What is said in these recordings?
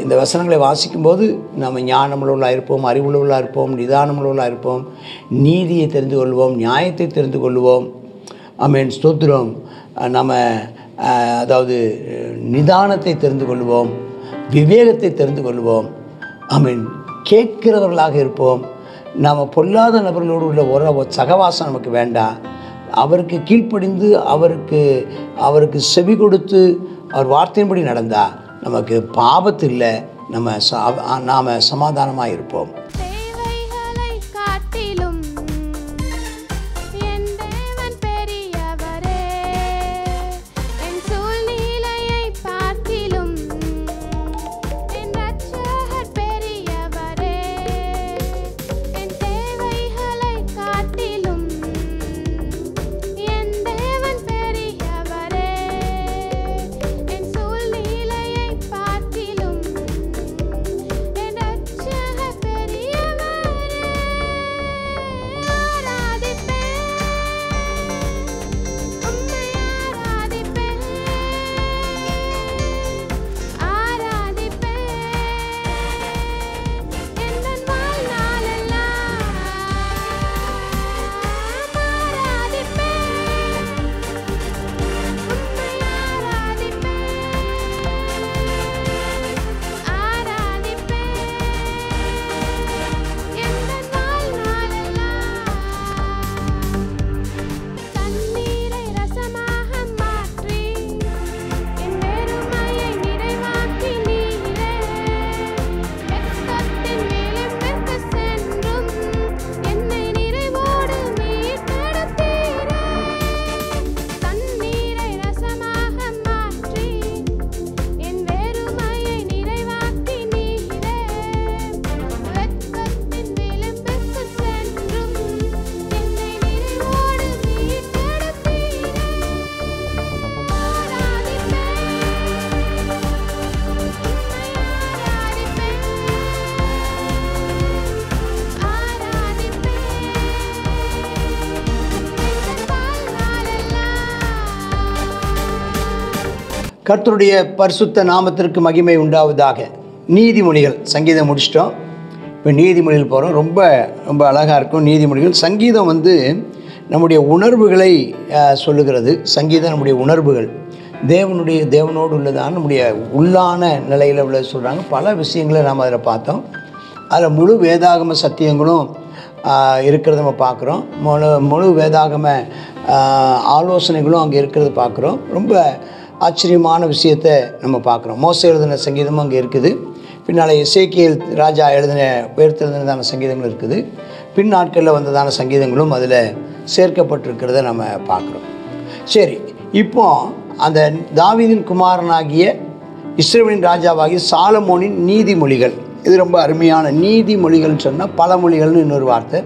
இந்த வசனங்களை வாசிக்கும்போது நம்ம ஞானமுள்ளவர்களாக இருப்போம், அறிவுள்ளவர்களாக இருப்போம், நிதானமுள்ளவர்களாக இருப்போம், நீதியை தெரிந்து கொள்வோம், நியாயத்தை தெரிந்து கொள்வோம். ஆமென், ஸ்தோத்திரம். நம்ம அதாவது நிதானத்தை தெரிந்து கொள்வோம், விவேகத்தை தெரிந்து கொள்வோம். ஆமென், கேட்கிறவர்களாக இருப்போம். நாம் பொல்லாத நபர்களோடு உள்ள சகவாசம் நமக்கு வேண்டாம். அவருக்கு கீழ்ப்படிந்து அவருக்கு செவி கொடுத்து அவர் வார்த்தையின்படி நடந்தால் நமக்கு பாவத்து இல்லை. நாம் சமாதானமாக இருப்போம். கர்த்தருடைய பரிசுத்த நாமத்திற்கு மகிமை உண்டாவதாக. நீதிமொழிகள் சங்கீதம் முடிச்சிட்டோம். இப்போ நீதிமொழிகள் போகிறோம். ரொம்ப ரொம்ப அழகாக இருக்கும் நீதிமொழிகள். சங்கீதம் நம்முடைய உணர்வுகளை சொல்லுகிறது. சங்கீதம் நம்முடைய உணர்வுகள், தேவனோடு உள்ளதான நம்முடைய உள்ளான நிலையில் உள்ள சொல்கிறாங்க. பல விஷயங்களை நாம் அதில் பார்த்தோம். அதில் முழு வேதாகம சத்தியங்களும் இருக்கிறத நம்ம பார்க்குறோம். முழு வேதாகம ஆலோசனைகளும் அங்கே இருக்கிறத பார்க்குறோம். ரொம்ப ஆச்சரியமான விஷயத்தை நம்ம பார்க்குறோம். மோசே எழுதின சங்கீதமும் அங்கே இருக்குது. பின்னால் எசேக்கியேல் ராஜா உயர்த்தெழுதினதான சங்கீதங்கள் இருக்குது. பின் நாட்களில் வந்ததான சங்கீதங்களும் அதில் சேர்க்கப்பட்டிருக்கிறத நம்ம பார்க்குறோம். சரி, இப்போ அந்த தாவீதின் குமாரனாகிய இஸ்ரவேலின் ராஜாவாகிய சாலமோனின் நீதிமொழிகள், இது ரொம்ப அருமையான நீதிமொழிகள்னு சொன்னால் பழமொழிகள்னு இன்னொரு வார்த்தை.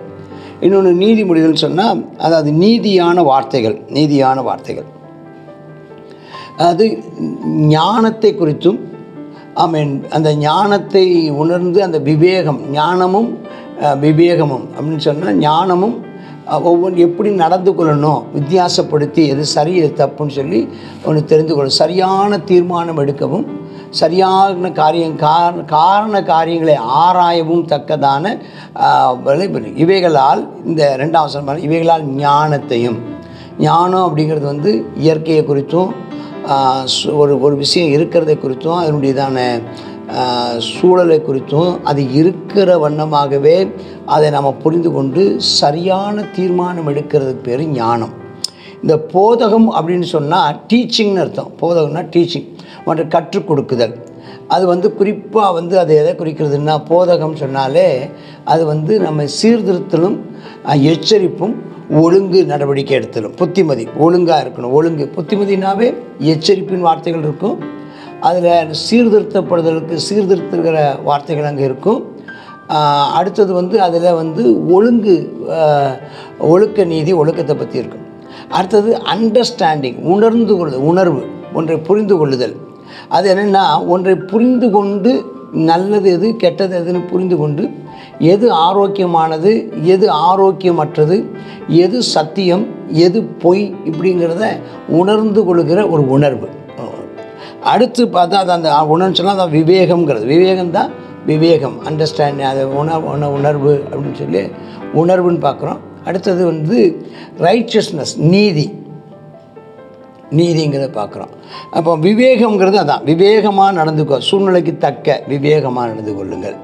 இன்னொன்று நீதிமொழிகள்னு சொன்னால் அதாவது நீதியான வார்த்தைகள். அது ஞானத்தை குறித்தும், அந்த ஞானத்தை உணர்ந்து அந்த ஞானமும் விவேகமும் அப்படின்னு சொன்னால் ஞானமும் ஒவ்வொன்று எப்படி நடந்து கொள்ளணும், வித்தியாசப்படுத்தி எது சரி எது தப்புன்னு சொல்லி ஒன்று தெரிந்து கொள்ளும், சரியான தீர்மானம் எடுக்கவும், சரியான காரண காரியங்களை ஆராயவும் தக்கதான இவைகளால் இந்த 2ஆம் வசனம் இவைகளால் ஞானம் அப்படிங்கிறது இயற்கையை குறித்தும் ஒரு விஷயம் இருக்கிறதை குறித்தும் அதனுடையதான சூழலை குறித்தும் அது இருக்கிற வண்ணமாகவே அதை நம்ம புரிந்து கொண்டு சரியான தீர்மானம் எடுக்கிறதுக்கு பேர் ஞானம். இந்த போதகம் அப்படின்னு சொன்னால் டீச்சிங்னு அர்த்தம். போதகம்னா டீச்சிங் மற்றும் கற்றுக் கொடுக்குதல். அது குறிப்பாக அது எதை குறிக்கிறதுனா, போதகம் சொன்னாலே அது நம்ம சீர்திருத்தலும் எச்சரிப்பும் ஒழுங்கு நடவடிக்கை எடுத்தலும், புத்திமதி, ஒழுங்காக இருக்கணும். புத்திமதினாவே எச்சரிப்பின் வார்த்தைகள் இருக்கும். அதில் சீர்திருத்துகிற வார்த்தைகள் அங்கே இருக்கும். அடுத்தது அதில் ஒழுக்க நீதி, ஒழுக்கத்தை பற்றி இருக்கும். அடுத்தது அண்டர்ஸ்டாண்டிங், உணர்வு, ஒன்றை புரிந்து கொள்ளுதல். அது என்னென்னா, ஒன்றை புரிந்து கொண்டு நல்லது எது கெட்டது எதுன்னு புரிந்து கொண்டு எது ஆரோக்கியமானது, எது ஆரோக்கியமற்றது, எது சத்தியம், எது பொய் இப்படிங்கிறத உணர்ந்து கொள்கிற ஒரு உணர்வு. அடுத்து பார்த்தா அது அந்த உணர்வு சொன்னால் அது விவேகம்ங்கிறது. விவேகம்தான் விவேகம், அண்டர்ஸ்டாண்ட், அது உணர்வு அப்படின்னு சொல்லி உணர்வுன்னு பார்க்குறோம். அடுத்தது வந்து ரைச்சஸ்னஸ், நீதிங்கிறத பார்க்குறோம். அப்போ விவேகம்ங்கிறது அதான், விவேகமாக நடந்துக்கோ, சூழ்நிலைக்கு தக்க விவேகமாக நடந்து கொள்ளுங்கள்.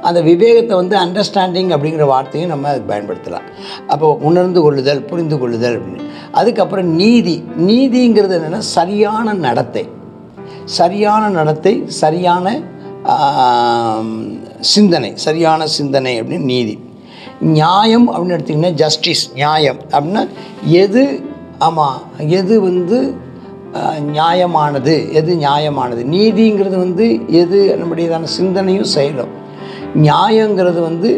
அந்த விவேகத்தை வந்து அண்டர்ஸ்டாண்டிங் அப்படிங்கிற வார்த்தையும் நம்ம அதுக்கு பயன்படுத்தலாம். அப்போ உணர்ந்து கொள்ளுதல், புரிந்து கொள்ளுதல் அப்படின்னு. அதுக்கப்புறம் நீதிங்கிறது என்னென்னா சரியான நடத்தை, சரியான சிந்தனை அப்படின்னு நீதி. நியாயம் அப்படின்னு எடுத்திங்கன்னா ஜஸ்டிஸ், நியாயம் அப்படின்னா எது வந்து நியாயமானது, நீதிங்கிறது வந்து எது நம்முடையதான சிந்தனையும் செயலும். நியாயங்கிறது வந்து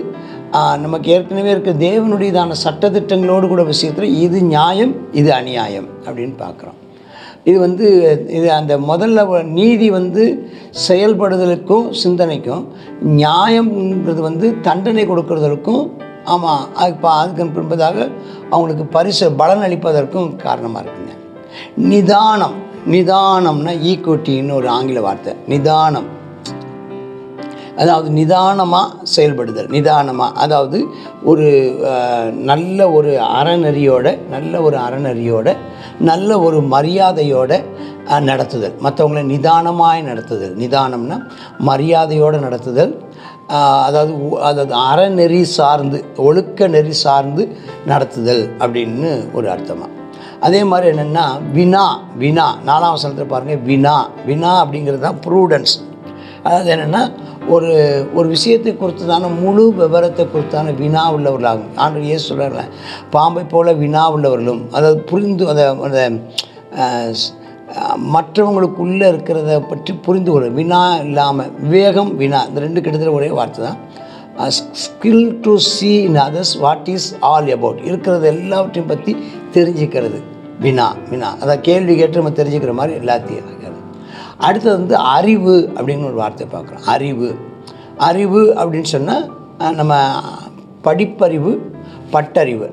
நமக்கு ஏற்கனவே இருக்க தேவனுடையதான சட்டத்திட்டங்களோடு கூட விஷயத்தில் இது நியாயம், இது அநியாயம் அப்படின்னு பார்க்குறோம். இது வந்து அந்த முதல்ல நீதி வந்து செயல்படுதலுக்கும் சிந்தனைக்கும், நியாயம்ங்கிறது வந்து தண்டனை கொடுக்கறதற்கும், அதுக்கு பின்பதாக அவங்களுக்கு பலன் அளிப்பதற்கும் காரணமாக இருக்குங்க. நிதானம்னா ஈக்குவிட்டின்னு ஒரு ஆங்கில வார்த்தை. நிதானம் அதாவது நிதானமாக செயல்படுதல். அதாவது ஒரு நல்ல ஒரு அறநெறியோட நல்ல ஒரு மரியாதையோட நடத்துதல், மற்றவங்களை நிதானமாய் நடத்துதல். நிதானம்னா மரியாதையோடு நடத்துதல், அதாவது அறநெறி சார்ந்து, ஒழுக்க நெறி சார்ந்து நடத்துதல் அப்படின்னு ஒரு அர்த்தமாக. அதே மாதிரி என்னென்னா வினா 4ஆம் வசனத்தில் பாருங்கள், வினா அப்படிங்கிறது தான் ப்ரூடன்ஸ். அதாவது என்னென்னா ஒரு விஷயத்தை குறித்தான முழு விவரத்தை குறித்தான வினா உள்ளவர்களாகும். ஆண்டவர் இயேசு சொல்கிறாங்க, பாம்பை போல வினா உள்ளவர்களும், அதாவது புரிந்து அதை மற்றவங்களுக்குள்ளே இருக்கிறத பற்றி புரிந்து கொள்ள, வினா இல்லாமல் விவேகம், வினா, இந்த ரெண்டு கிட்டத்தட்ட ஒரே வார்த்தை தான். Skill to see in others what is all about, இருக்கிறது எல்லாவற்றையும் பற்றி தெரிஞ்சுக்கிறது வினா. அதை கேள்வி கேட்டு நம்ம தெரிஞ்சுக்கிற மாதிரி எல்லாத்தையும். அடுத்தது வந்து அறிவு அப்படின்னு ஒரு வார்த்தை பார்க்குறோம். அறிவு அப்படின்னு சொன்னால் நம்ம படிப்பறிவு, பட்டறிவு.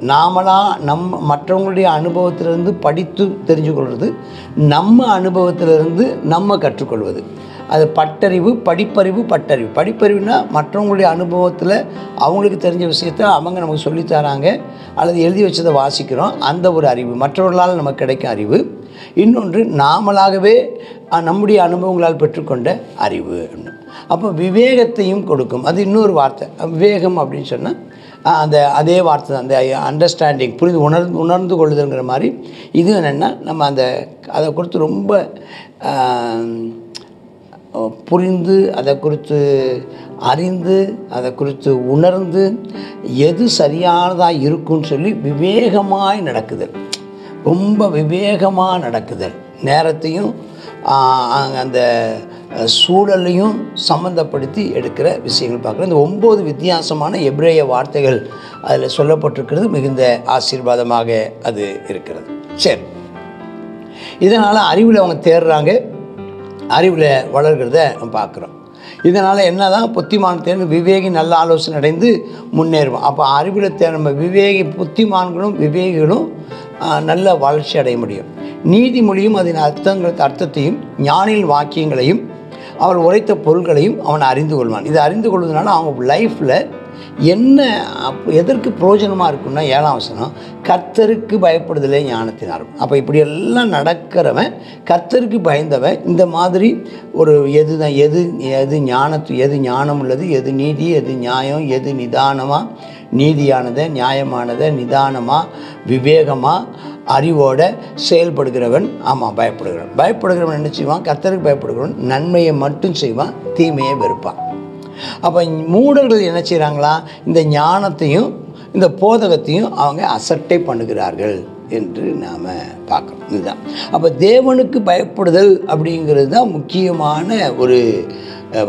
மற்றவங்களுடைய அனுபவத்திலிருந்து படித்து தெரிஞ்சு கொள்வது, நம்ம அனுபவத்திலிருந்து நம்ம கற்றுக்கொள்வது. அது பட்டறிவு, படிப்பறிவு, பட்டறிவு. படிப்பறிவுனா மற்றவங்களுடைய அனுபவத்தில் அவங்களுக்கு தெரிஞ்ச விஷயத்தை அவங்க நமக்கு சொல்லித்தராங்க அல்லது எழுதி வச்சதை வாசிக்கிறோம், அந்த ஒரு அறிவு. மற்றவர்களால் நமக்கு கிடைக்கும் அறிவு. இன்னொன்று நாமளாகவே நம்முடைய அனுபவங்களால் பெற்றுக்கொண்ட அறிவு. அப்போ விவேகத்தையும் கொடுக்கும். அது இன்னொரு வார்த்தை. விவேகம் அப்படின்னு சொன்னால் அதே வார்த்தை தான், அந்த அண்டர்ஸ்டாண்டிங், உணர்ந்து கொள்ளுதுங்கிற மாதிரி. இது என்னென்னா நம்ம அதை குறித்து ரொம்ப புரிந்து, அதை குறித்து அறிந்து, அதை குறித்து உணர்ந்து எது சரியானதாக இருக்குன்னு சொல்லி விவேகமாய் நடக்குதல், ரொம்ப விவேகமாக நடக்குதல். நேரத்தையும் அந்த சூழலையும் சம்மந்தப்படுத்தி எடுக்கிற விஷயங்கள் பார்க்குறோம். இந்த 9 வித்தியாசமான எபிரேய வார்த்தைகள் அதில் சொல்லப்பட்டிருக்கிறது. மிகுந்த ஆசீர்வாதமாக அது இருக்கிறது. சரி, இதனால் அறிவில் அவங்க தேடுறாங்க, அறிவில் வளர்கிறத நம்ம பார்க்குறோம். இதனால் என்ன தான் புத்திமான் தேர்ந்து விவேகி நல்ல ஆலோசனை அடைந்து முன்னேறுவோம். அப்போ அறிவில் நம்ம புத்திமான்களும் விவேகிகளும் நல்ல வளர்ச்சி அடைய முடியும். நீதிமொழியும் அதன் அர்த்தத்தையும் ஞானியின் வாக்கியங்களையும் அவர் உரைத்த பொருள்களையும் அவன் அறிந்து கொள்வான். இதை அறிந்து கொள்வதனால அவங்க லைஃப்பில் என்ன எதற்கு பிரயோஜனமாக இருக்குன்னா, 7ஆம் வசனம், கர்த்தருக்கு பயப்படுதலே ஞானத்தினாரும். அப்போ இப்படியெல்லாம் நடக்கிறவன், கர்த்தருக்கு பயந்தவன், இந்த மாதிரி ஒரு எது ஞானம் உள்ளது, எது நீதி, எது நியாயம், எது நிதானமாக நீதியானதை, நியாயமானதை, நிதானமாக விவேகமாக அறிவோட செயல்படுகிறவன். பயப்படுகிறவன் என்ன செய்வான்? கர்த்தருக்கு பயப்படுகிறவன் நன்மையை மட்டும் செய்வான், தீமையை வெறுப்பான். அப்போ மூடர்கள் என்ன செய்கிறாங்களா? இந்த ஞானத்தையும் இந்த போதகத்தையும் அவங்க அசட்டை பண்ணுகிறார்கள் என்று நாம் பார்க்கணும். இதுதான் அப்போ தேவனுக்கு பயப்படுதல் அப்படிங்கிறது தான் முக்கியமான ஒரு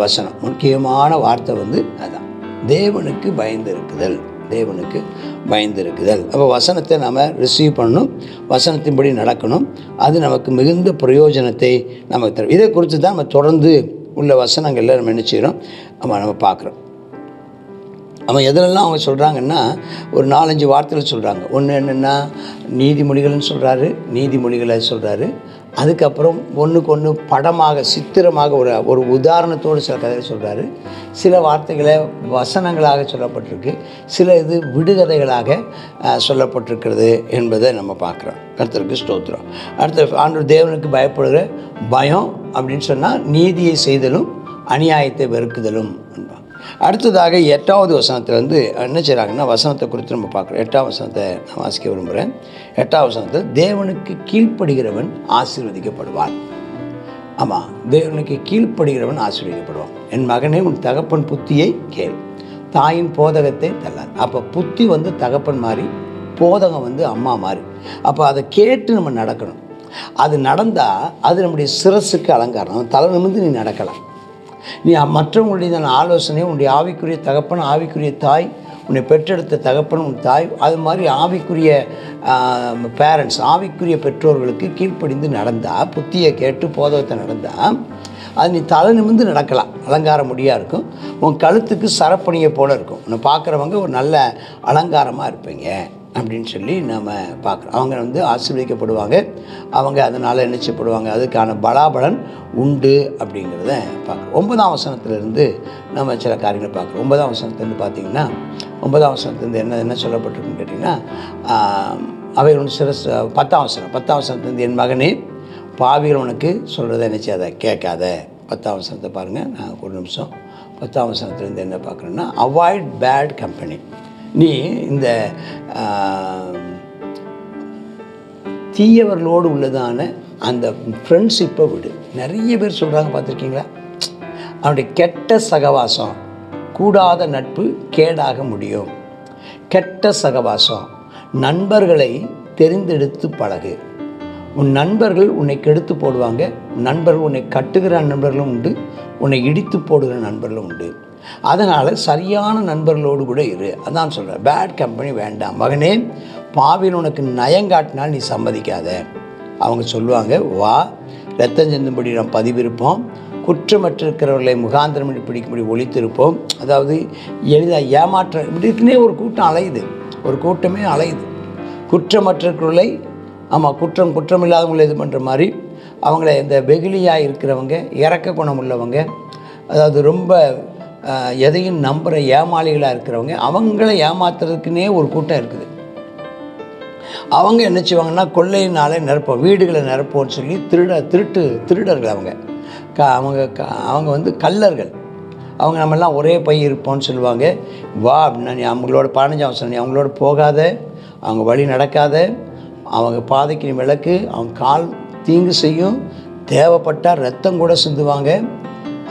வசனம், முக்கியமான வார்த்தை வந்து அதான், தேவனுக்கு பயந்திருக்குதல். அப்போ வசனத்தை நாம் ரிசீவ் பண்ணணும், வசனத்தின்படி நடக்கணும். அது நமக்கு மிகுந்த பிரயோஜனத்தை நமக்கு தரும். இதை குறித்து தான் நம்ம தொடர்ந்து உள்ள வசனங்களில் நம்ம என்ன செய்கிறோம், நம்ம பார்க்குறோம். அவன் எதிலெல்லாம் அவங்க சொல்கிறாங்கன்னா ஒரு 4-5 வார்த்தைகள் சொல்கிறாங்க. ஒன்று என்னென்னா நீதிமொழிகள்னு சொல்கிறாரு, நீதிமொழிகளை சொல்கிறாரு. அதுக்கப்புறம் ஒன்றுக்கு ஒன்று படமாக சித்திரமாக ஒரு உதாரணத்தோடு சில கதைகள் சொல்கிறாரு. சில வார்த்தைகளை வசனங்களாக சொல்லப்பட்டிருக்கு, சில இது விடுகதைகளாக சொல்லப்பட்டிருக்கிறது என்பதை நம்ம பார்க்குறோம். கர்த்தருக்கு ஸ்தோத்திரம். அடுத்த ஆண்டவர் தேவனுக்கு பயப்படுகிற பயம் அப்படின்னு சொன்னால் நீதியை செய்தலும் அநியாயத்தை வெறுக்குதலும் என்பாங்க. அடுத்ததாக 8வது வசனத்தில் வந்து என்ன செய்கிறாங்கன்னா, வசனத்தை குறித்து நம்ம பார்க்குறோம். 8ஆம் வசனத்தை நான் வாசிக்க விரும்புகிறேன். 8ஆம் வசனத்தில் தேவனுக்கு கீழ்ப்படுகிறவன் ஆசீர்வதிக்கப்படுவான். ஆமாம், தேவனுக்கு கீழ்ப்படுகிறவன் ஆசீர்வதிக்கப்படுவான். என் மகனே, உன் தகப்பன் புத்தியை கேள், தாயின் போதகத்தை தள்ளார். அப்போ புத்தி வந்து தகப்பன் மாதிரி, போதகம் வந்து அம்மா மாதிரி. அப்போ அதை கேட்டு நம்ம நடக்கணும். அது நடந்தால் அது நம்முடைய சிரசுக்கு அலங்காரம். தலை நிமிர்ந்து நீ நடக்கலாம். நீ மற்றவங்களுடைய ஆலோசனை, உன்னுடைய ஆவிக்குரிய தகப்பன், ஆவிக்குரிய தாய், உன்னை பெற்றெடுத்த தகப்பன், உன் தாய், அது மாதிரி ஆவிக்குரிய பேரண்ட்ஸ், ஆவிக்குரிய பெற்றோர்களுக்கு கீழ்ப்படிந்து நடந்தால், புத்தியை கேட்டு போதகத்தை நடந்தால், அது நீ தலை நிமிர்ந்து நடக்கலாம். அலங்கார முடியாக இருக்கும். உன் கழுத்துக்கு சரப்பணியை போல் இருக்கும். உன்னை பார்க்குறவங்க ஒரு நல்ல அலங்காரமாக இருப்பீங்க அப்படின்னு சொல்லி நம்ம பார்க்குறோம். அவங்க வந்து ஆசீர்வதிக்கப்படுவாங்க. அவங்க அதனால் என்ன செய்யப்படுவாங்க, அதுக்கான பலாபலன் உண்டு அப்படிங்கிறத பார்க்குறோம். 9ஆம் வசனத்திலிருந்து நம்ம சில காரியங்களை பார்க்குறோம். 9ஆம் வசனத்துலேருந்து பார்த்திங்கன்னா, 9ஆம் வசனத்துலேருந்து என்ன சொல்லப்பட்டிருக்குன்னு கேட்டிங்கன்னா, அவைகள் ஒன்று சில 10ஆம் வசனத்துலேருந்து என் மகனே, பாவிகள் உனக்கு சொல்கிறத என்ன செய்யாத, கேட்காத. 10ஆம் வசனத்தை பாருங்கள். நான் ஒரு நிமிஷம் 10ஆம் வசனத்துலேருந்து என்ன பார்க்குறேன்னா, அவாய்ட் பேட் கம்பெனி. நீ இந்த தீயவர்களோடு உள்ளதான அந்த ஃப்ரெண்ட்ஷிப்பை விடு. நிறைய பேர் சொல்கிறாங்க, பார்த்துருக்கீங்களா? அவனுடைய கெட்ட சகவாசம், கூடாத நட்பு கேடாக முடியும். கெட்ட சகவாசம், நண்பர்களை தெரிந்தெடுத்து பழகு. உன் நண்பர்கள் உன்னை கெடுத்து போடுவாங்க. நண்பர்கள் உன்னை கட்டுகிற நண்பர்களும் உண்டு, உன்னை இடித்து போடுகிற நண்பர்களும் உண்டு. அதனால் சரியான நண்பர்களோடு கூட இரு. அதான் சொல்கிறேன், பேட் கம்பெனி வேண்டாம். மகனே, பாவியில் உனக்கு நயங்காட்டினால் நீ சம்மதிக்காத. அவங்க சொல்லுவாங்க, வா, ரத்தம் சிந்தும்படி நாம் பதிவிருப்போம், குற்றமற்றிருக்கிறவர்களை முகாந்திரம் பிடிக்கும்படி ஒழித்திருப்போம். அதாவது எளிதாக ஏமாற்ற இப்படி இருக்குன்னே ஒரு கூட்டம் அலையுது, ஒரு கூட்டமே அலையுது. குற்றமற்றிருக்கிறவர்களை, ஆமாம், குற்றம் இல்லாதவங்களை இது பண்ணுற மாதிரி அவங்கள இந்த வெகுளியாக இருக்கிறவங்க, இறக்க குணம் உள்ளவங்க, அதாவது ரொம்ப எதையும் நம்புகிற ஏமாளிகளாக இருக்கிறவங்க, அவங்கள ஏமாத்துறதுக்குன்னே ஒரு கூட்டம் இருக்குது. அவங்க என்ன செய்வாங்கன்னா, கொள்ளையினாலே நிரப்போம், வீடுகளை நிரப்போன்னு சொல்லி திருடர்கள் அவங்க. அவங்க வந்து கள்ளர்கள். அவங்க நம்மெல்லாம் ஒரே பை இருப்போம்னு சொல்லுவாங்க. வா அப்படின்னா, நீ அவங்களோட 15ஆம் வசனம், நீ அவங்களோட போகாத, அவங்க வழி நடக்காத, அவங்க பாதைக்கு நீ விளக்கு, அவங்க கால் தீங்கு செய்யும், தேவைப்பட்டால் ரத்தம் கூட சிந்துவாங்க.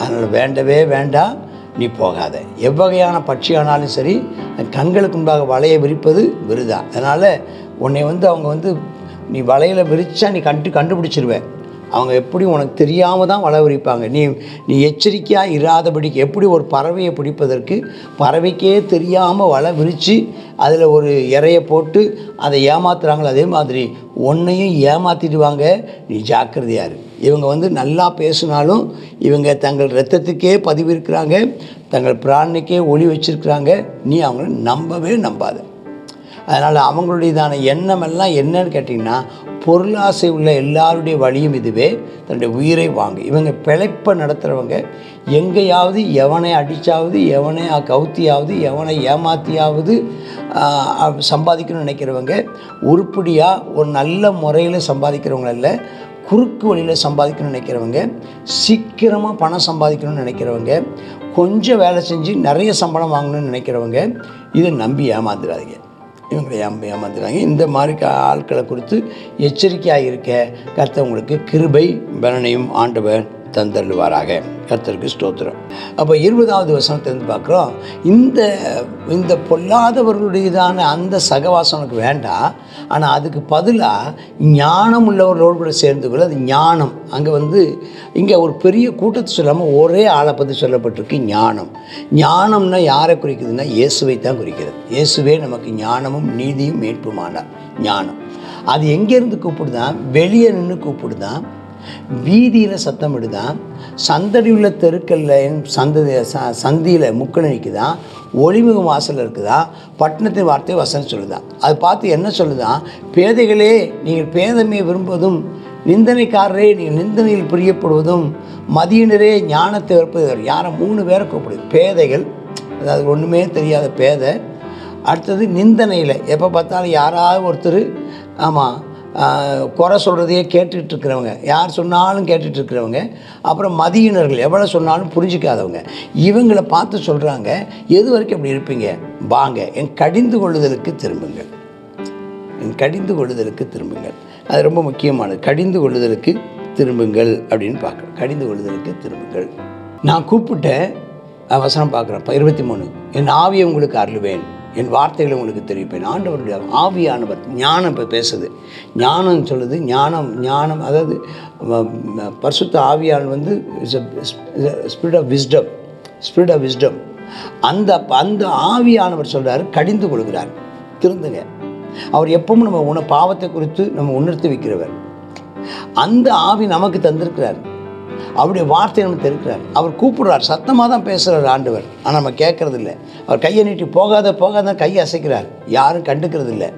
அதனால் வேண்டவே வேண்டாம், நீ போகாத. எவ்வகையான பட்சியானாலும் சரி, கண்களுக்கு முன்பாக வலையை விரிப்பது விருதா. அதனால் உன்னை வந்து அவங்க வந்து நீ வலையில் விரித்தா நீ கண்டுபிடிச்சிருவேன். அவங்க எப்படி உனக்கு தெரியாமல் தான் வலை விரிப்பாங்க. நீ எச்சரிக்கையாக இராதபடிக்கு, எப்படி ஒரு பறவையை பிடிப்பதற்கு பறவைக்கே தெரியாமல் வலை விரித்து அதில் ஒரு இறையை போட்டு அதை ஏமாத்துறாங்களோ, அதே மாதிரி உன்னையும் ஏமாற்றிடுவாங்க. நீ ஜாக்கிரதையாக இரு. இவங்க வந்து நல்லா பேசினாலும் இவங்க தங்கள் இரத்தத்துக்கே பதிவிருக்கிறாங்க, தங்கள் பிராணிக்கே ஒளி வச்சுருக்கிறாங்க. நீ அவங்கள நம்பவே நம்பாத. அதனால் அவங்களுடையதான எண்ணமெல்லாம் என்னன்னு கேட்டிங்கன்னா, பொருளாசை உள்ள எல்லாருடைய வழியும் இதுவே, தன்னுடைய உயிரை வாங்க. இவங்க பிழைப்பை நடத்துகிறவங்க. எங்கேயாவது எவனை அடித்தாவது, எவனை கவுத்தியாவது, எவனை ஏமாற்றியாவது சம்பாதிக்கணும்னு நினைக்கிறவங்க. உருப்படியாக ஒரு நல்ல முறையில் சம்பாதிக்கிறவங்க இல்லை, குறுக்கு வழியில் சம்பாதிக்கணும்னு நினைக்கிறவங்க, சீக்கிரமாக பணம் சம்பாதிக்கணும்னு நினைக்கிறவங்க, கொஞ்சம் வேலை செஞ்சு நிறைய சம்பளம் வாங்கணும்னு நினைக்கிறவங்க. இதை நம்பி ஏமாந்துடாதீங்க. இவங்களை ஏமாந்துடுறாங்க. இந்த மாதிரி ஆட்களை குறித்து எச்சரிக்கையாக இருக்க கர்த்தர் உங்களுக்கு கிருபை பலனையும் ஆண்டவர் தந்தருவாராக. கர்த்தருக்கு ஸ்தோத்திரம். அப்போ 20வது வசனத்திலிருந்து பார்க்குறோம், இந்த பொல்லாதவர்களுடையதான அந்த சகவாசம் உனக்கு வேண்டாம், ஆனால் அதுக்கு பதிலாக ஞானம் உள்ளவர்களோடு கூட சேர்ந்து கொள்ள. அது ஞானம். அங்கே வந்து இங்கே ஒரு பெரிய கூட்டத்தை சொல்லாமல் ஒரே ஆளை பற்றி சொல்லப்பட்டிருக்கு. ஞானம்னா யாரை குறிக்குதுன்னா, இயேசுவை தான் குறிக்கிறது. இயேசுவே நமக்கு ஞானமும் நீதியும் மீட்புமானார். ஞானம் அது எங்கேருந்து கூப்பிடுதான்? வெளியே நின்று கூப்பிடுதான், வீதியில் சத்தம் விடுதான், சந்தடி உள்ள தெருக்களில் சந்தியில் முக்கணிக்கு தான், ஒளிமிகும் வாசல் இருக்குதா, பட்டணத்தின் வார்த்தை வசனம் சொல்லுதான். அதை பார்த்து என்ன சொல்லுதான், பேதைகளே நீங்கள் பேதமையை விரும்புவதும், நிந்தனைக்காரரே நீங்கள் நிந்தனையில் பிரியப்படுவதும், மதியினரே ஞானத்தை வெறுப்பது. யாரை 3 பேரை கூப்பிடுது. பேதைகள், அதாவது ஒன்றுமே தெரியாத பேதை. அடுத்தது நிந்தனையில் எப்போ பார்த்தாலும் யாராவது ஒருத்தர் குறை சொல்கிறதையே கேட்டுக்கிட்டு இருக்கிறவங்க, யார் சொன்னாலும் கேட்டுட்டு இருக்கிறவங்க. அப்புறம் மதியினர்கள், எவ்வளோ சொன்னாலும் புரிஞ்சிக்காதவங்க. இவங்களை பார்த்து சொல்கிறாங்க, எது வரைக்கும் அப்படி இருப்பீங்க, வாங்க என் கடிந்து கொள்ளுதலுக்கு திரும்புங்கள், என் கடிந்து கொள்ளுதலுக்கு திரும்புங்கள். அது ரொம்ப முக்கியமானது. கடிந்து கொள்ளுதலுக்கு திரும்புங்கள் அப்படின்னு பார்க்குறோம். கடிந்து கொள்ளுதலுக்கு திரும்புங்கள். நான் கூப்பிட்ட வசனம் பார்க்குறேன் 23. என் ஆவியை உங்களுக்கு அருளுவேன், என் வார்த்தைகளை உங்களுக்கு தெரிவிப்பேன். ஆண்டவருடைய ஆவியானவர் ஞானம் இப்போ பேசுது. ஞானம் சொல்லுது. ஞானம் அதாவது பரிசுத்த ஆவியானவர் வந்து ஸ்பிரிட் ஆஃப் விஸ்டம். அந்த ஆவியானவர் சொல்கிறார், கடிந்து கொள்கிறார், திருந்துங்க. அவர் எப்பவும் நம்ம பாவத்தை குறித்து நம்ம உணர்த்தி வைக்கிறவர். அந்த ஆவி நமக்கு தந்திருக்கிறார். அவருடைய வார்த்தையை நம்ம தெரிவிக்கிறார். அவர் கூப்பிடுறார், சத்தமாக தான் பேசுகிறார் ஆண்டவர். ஆனால் நம்ம கேட்கறது இல்லை. அவர் கையை நீட்டி போகாத கையை அசைக்கிறார். யாரும் கண்டுக்கிறது இல்லை.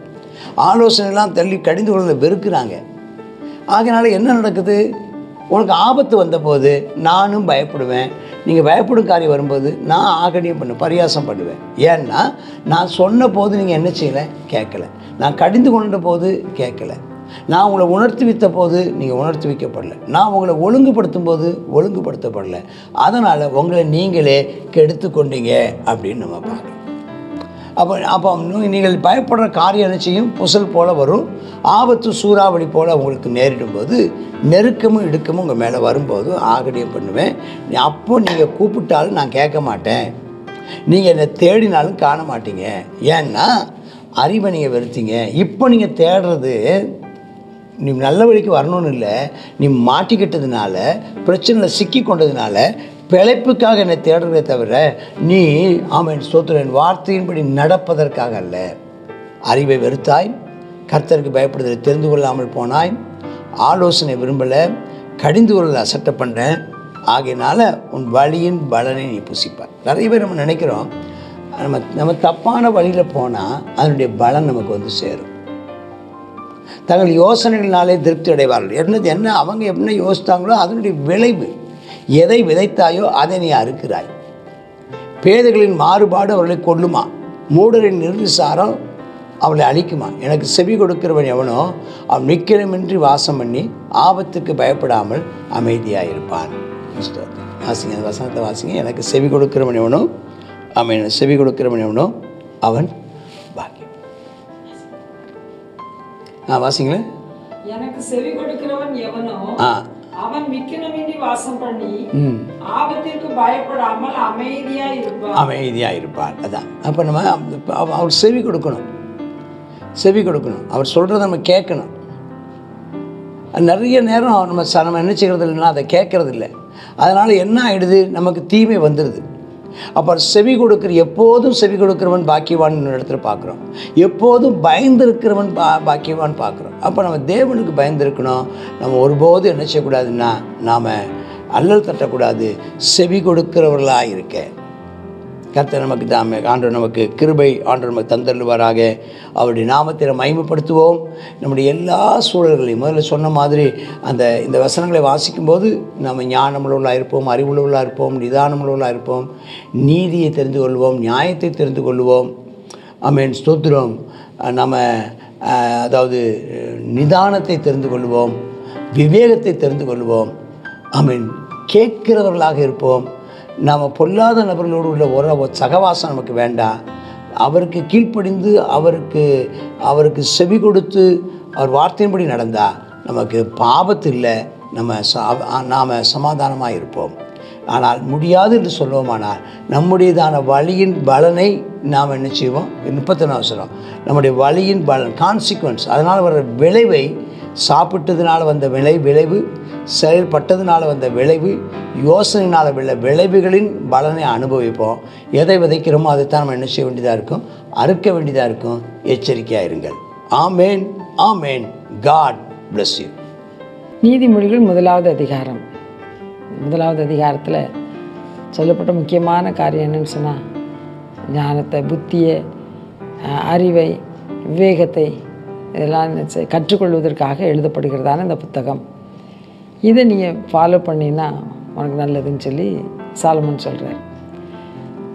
ஆலோசனைலாம் தள்ளி கடிந்து கொள்ள வெறுக்கிறாங்க. ஆகையினால என்ன நடக்குது, உனக்கு ஆபத்து வந்தபோது நானும் பயப்படுவேன். நீங்கள் பயப்படும் காரியம் வரும்போது நான் ஆகடியம் பரியாசம் பண்ணுவேன். ஏன்னா நான் சொன்ன போது நீங்கள் என்ன செய்யலை, கேட்கலை. நான் கடிந்து கொண்ட போது கேட்கலை. நான் உங்களை உணர்த்தி வைத்த போது நீங்கள் உணர்த்தி வைக்கப்படலை. நான் உங்களை ஒழுங்குபடுத்தும் போது ஒழுங்குபடுத்தப்படலை. அதனால் உங்களை நீங்களே கெடுத்து கொண்டீங்க அப்படின்னு நம்ம பார்க்குறோம். அப்போ நீங்கள் பயப்படுற காரியம் என்ன செய்யும், புசல் போல் வரும். ஆபத்து சூறாவளி போல் உங்களுக்கு நேரிடும் போது, நெருக்கமும் இடுக்கமும் உங்கள் மேலே வரும்போது ஆகடியம் பண்ணுவேன். அப்போது நீங்கள் கூப்பிட்டாலும் நான் கேட்க மாட்டேன். நீங்கள் என்னை தேடினாலும் காண மாட்டீங்க. ஏன்னா அறிவை நீங்கள் வெறுத்தீங்க. இப்போ நீங்கள் தேடுறது நீ நல்ல வழிக்கு வரணும்னு இல்லை, நீ மாட்டிக்கிட்டதுனால, பிரச்சனையில் சிக்கி கொண்டதுனால, பிழைப்புக்காக என்னை தேடுறதே தவிர நீ ஸ்தோத்திரன் வார்த்தையின்படி நடப்பதற்காக அல்ல. அறிவை வெறுத்தாய், கர்த்தருக்கு பயப்படுதலை தெரிந்து கொள்ளாமல் போனாய், ஆலோசனை விரும்பலை, கடிந்து கொள்ள அசட்டை பண்ணுறேன். ஆகையினால உன் வழியின் பலனை நீ புசிப்பாய். நிறைய பேர் நம்ம நினைக்கிறோம், நம்ம தப்பான வழியில் போனால் அதனுடைய பலன் நமக்கு வந்து சேரும். தங்கள் யோசனைகளினாலே திருப்தி அடைவார்கள். என்ன அவங்க என்ன யோசித்தாங்களோ அதனுடைய விளைவு. எதை விதைத்தாயோ அதை நீ அறுக்கிறாய். பேதைகளின் மாறுபாடு அவர்களை கொல்லுமா, மூடரின் நிர்விசாரம் அவளை அழிக்குமா. எனக்கு செவி கொடுக்கிறவன் எவனோ அவன் நிக்கிரமின்றி வாசம் பண்ணி ஆபத்துக்கு பயப்படாமல் அமைதியாக இருப்பான். வாசிங்க, வசனத்தை வாசிங்க. எனக்கு செவி கொடுக்கிறவன் எவனோ செவி கொடுக்கிறவன் எவனோ அவன் பாக்கியம். வாசிங்களேன். எனக்கு செவி கொடுக்கிறவன் எவனோ அவன் மிக்கிரமின்றி வாசம் பண்ணி ஆபத்திற்கு பயப்படாமல் அமைதியா இருப்பான். அதான் அப்ப நம்ம அவர் செவி கொடுக்கணும். அவர் சொல்றதை நம்ம கேட்கணும். நிறைய நேரம் நம்ம என்ன செய்யறது இல்லைன்னா அதை கேட்கறது இல்லை. அதனால என்ன ஆயிடுது, நமக்கு தீமை வந்துடுது. அப்போ எப்போதும் செவி கொடுக்கிறவன் பாக்கியவான் இடத்துல பார்க்குறோம். எப்போதும் பயந்திருக்கிறவன் பாக்கியவான் பார்க்குறோம். அப்போ நம்ம தேவனுக்கு பயந்திருக்கணும். நம்ம ஒருபோதும் என்ன செய்யக்கூடாதுன்னா, நாம் அல்லல் தட்டக்கூடாது. செவி கொடுக்கிறவர்களாக இருக்க கர்த்தர் நமக்கு ஆண்டவர் நமக்கு கிருபை ஆண்டவர் நமக்கு தந்தருள்வாராக. அவருடைய நாமத்தை மகிமைப்படுத்துவோம். நம்முடைய எல்லா சூழல்களையும் முதல்ல சொன்ன மாதிரி இந்த வசனங்களை வாசிக்கும்போது நம்ம ஞானமுள்ளவர்களாக இருப்போம், அறிவுள்ளவர்களாக இருப்போம், நிதானமுள்ளவர்களாக இருப்போம், நீதியை தெரிந்து கொள்வோம், நியாயத்தை தெரிந்து கொள்வோம். ஸ்தோத்திரம். நம்ம அதாவது நிதானத்தை தெரிந்து கொள்வோம், விவேகத்தை தெரிந்து கொள்வோம். கேட்கிறவர்களாக இருப்போம். நாம் பொல்லாத நபர்களோடு உள்ள சகவாசம் நமக்கு வேண்டாம். அவருக்கு கீழ்ப்படிந்து அவருக்கு செவி கொடுத்து அவர் வார்த்தையின்படி நடந்தால் நமக்கு பாவத்து இல்லை. நாம் சமாதானமாக இருப்போம். ஆனால் முடியாது என்று சொல்லுவோமானால் நம்முடையதான வழியின் பலனை நாம் என்ன செய்வோம். 31 அவசரம் நம்முடைய வழியின் பலன் கான்சிக்வன்ஸ், அதனால் வர்ற விளைவை, சாப்பிட்டதுனால வந்த விளைவு, செயல்பட்டதுனால வந்த விளைவு, யோசனையினால் உள்ள விளைவுகளின் பலனை அனுபவிப்போம். எதை விதைக்கிறோமோ அதைத்தான் நம்ம என்ன செய்ய வேண்டியதாக இருக்கும், அறுக்க வேண்டியதாக இருக்கும். எச்சரிக்கையாக இருங்கள். Amen, amen. God bless you. நீதிமொழிகள் 1வது அதிகாரம். 1வது அதிகாரத்தில் சொல்லப்பட்ட முக்கியமான காரியம் என்னன்னு சொன்னால், ஞானத்தை, புத்தியை, அறிவை, விவேகத்தை இதெல்லாம் கற்றுக்கொள்வதற்காக எழுதப்படுகிறதான இந்த புத்தகம். இதை நீங்கள் ஃபாலோ பண்ணினா உனக்கு நல்லதுன்னு சொல்லி சாலமோன் சொல்கிறார்.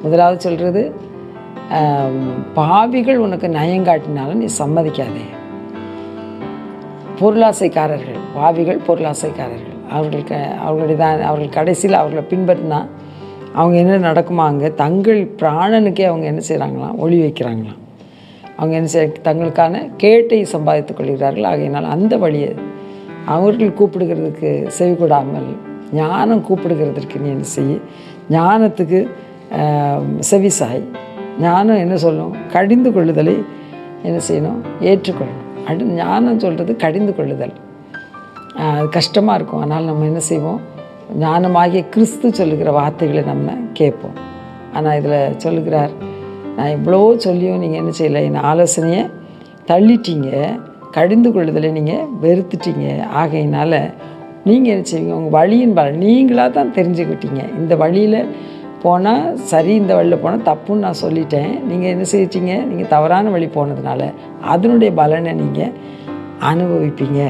முதலாவது சொல்கிறது, பாவிகள் உனக்கு நயங்காட்டினாலும் நீ சம்மதிக்காதே. பொருளாசைக்காரர்கள், பாவிகள் பொருளாசைக்காரர்கள், அவர்கள் கடைசியில் அவர்களை பின்பற்றினா அவங்க என்ன நடக்குமா, அங்கே தங்கள் பிராணனுக்கே அவங்க என்ன செய்கிறாங்களாம், ஒளி வைக்கிறாங்களாம். அவங்க என்ன தங்களுக்கான கேட்டை சம்பாதித்துக் கொள்கிறார்கள். ஆகையினால் அந்த வழியை அவர்கள் கூப்பிடுகிறதுக்கு செவி கொடாமல் ஞானம் கூப்பிடுகிறதுக்கு நீ என்ன செய்ய, ஞானத்துக்கு செவிசாய். ஞானம் என்ன சொல்லும், கடிந்து கொள்ளுதலை என்ன செய்யணும், ஏற்றுக்கொள்ளணும். ஞானம் சொல்கிறது கடிந்து கொள்ளுதல். அது கஷ்டமாக இருக்கும். ஆனால் நம்ம என்ன செய்வோம், ஞானமாகிய கிறிஸ்து சொல்லுகிற வார்த்தைகளை நம்ம கேட்போம். ஆனால் இதில் சொல்லுகிறார், நான் இவ்வளோ சொல்லியும் நீங்கள் என்ன செய்யலை, என் ஆலோசனையை தள்ளிட்டீங்க, கடிந்து கொள்ளுதலை நீங்கள் வெறுத்துட்டீங்க. ஆகையினால் நீங்கள் என்ன செய்வீங்க, உங்கள் வழியின் நீங்களாக தான் தெரிஞ்சுக்கிட்டீங்க. இந்த வழியில் போனால் சரி, இந்த வழியில் போனால் தப்புன்னு நான் சொல்லிட்டேன். நீங்கள் என்ன செய்யிட்டீங்க, நீங்கள் தவறான வழி போனதுனால அதனுடைய பலனை நீங்கள் அனுபவிப்பீங்க.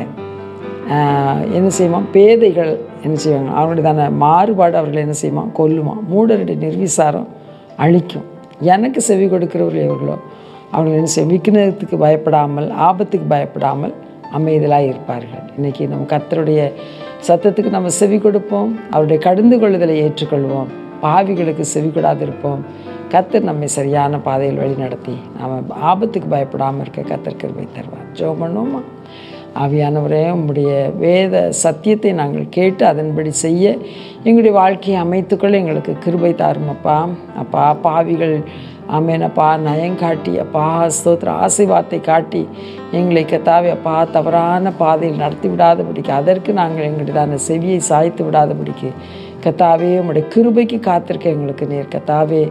என்ன செய்வான், பேதைகள் என்ன செய்வாங்க, அவருடைய தானே மாறுபாடு அவர்களை என்ன செய்வான், கொல்லுமா. மூடருடைய நிர்விசாரம் அழிக்கும். எனக்கு செவி கொடுக்கிறவர்கள் எவர்களோ அவர்கள் என்ன செய்ய, விக்கினத்துக்கு பயப்படாமல், ஆபத்துக்கு பயப்படாமல் அமைதலாக இருப்பார்கள். இன்றைக்கி நம்ம கர்த்தருடைய சத்தத்துக்கு நம்ம செவி கொடுப்போம், அவருடைய கடிந்து கொள்ளுதலை ஏற்றுக்கொள்வோம், பாவிகளுக்கு செவி கொடாதிருப்போம். கர்த்தர் நம்மை சரியான பாதையில் வழி நடத்தி நாம் ஆபத்துக்கு பயப்படாமல் இருக்க கர்த்தர் கிருபை தருவார். ஜெபம் பண்ணுவோமா? ஆவியானவரே, உம்முடைய வேத சத்தியத்தை நாங்கள் கேட்டு அதன்படி செய்ய எங்களுடைய வாழ்க்கையை அமைத்துக்கொள்ள எங்களுக்கு கிருபை தாரும் அப்பா. அப்பா, பாவிகள் ஆமேனப்பா நயங்காட்டி அப்பா, ஸ்தோத்திர ஆசீர்வாதத்தை காட்டி எங்களை கத்தாவே அப்பா தவறான பாதையில் நடத்தி விடாதபடிக்கு, அதற்கு நாங்கள் எங்களுடைய செவியை சாய்த்து விடாதபடிக்கு கத்தாவே உம்முடைய கிருபைக்கு காத்திருக்க எங்களுக்கு நீர் கத்தாவே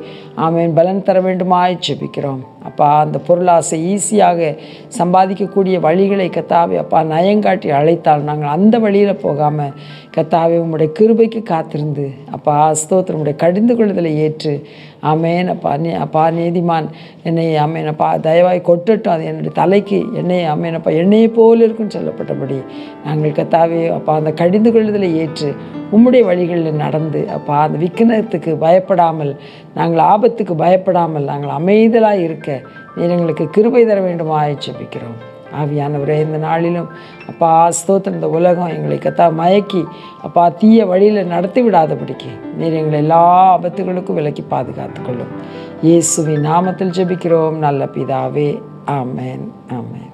ஆமேன் பலன் தர வேண்டுமாய் ஜெபிக்கிறோம் அப்பா. அந்த பொருளாசை ஈஸியாக சம்பாதிக்கக்கூடிய வழிகளை கத்தாவே அப்பா நயங்காட்டி அழைத்தால் நாங்கள் அந்த வழியில் போகாமல் கத்தாவே உம்முடைய கிருபைக்கு காத்திருந்து அப்பா ஸ்தோத்திரம் உம்முடைய கடிந்து கொள்ளுதலை ஏற்று ஆமேன் அப்பா நீதிமான் என்னை ஆமேனப்பா தயவாய் கொட்டட்டும், அது என்னுடைய தலைக்கு எண்ணெய் ஆமேனப்பா எண்ணெயை போல் இருக்குன்னு சொல்லப்பட்டபடி நாங்கள் கத்தாவே அப்பா அந்த கடிந்து கொள்ளுதலை ஏற்று உம்முடைய வழிகளில் நடந்து அப்பா அந்த விக்கினத்துக்கு பயப்படாமல், நாங்கள் ஆபத்துக்கு பயப்படாமல் நாங்கள் அமைதலாக இருக்க நீர் எங்களுக்கு கிருபை தர வேண்டுமாய் ஜெபிக்கிறோம். ஆவியானவரே, இந்த நாளிலும் அப்பா ஸ்தோத்திரம் இந்த உலகம் எங்களை கத்தா மயக்கி அப்பா தீய வழியில் நடத்தி விடாதபடிக்கு நீர் எங்களை எல்லா ஆபத்துகளுக்கும் விலக்கி பாதுகாத்துக்கொள்ளும். இயேசுவின் நாமத்தில் ஜெபிக்கிறோம் நல்ல பிதாவே. ஆமென், ஆமென்.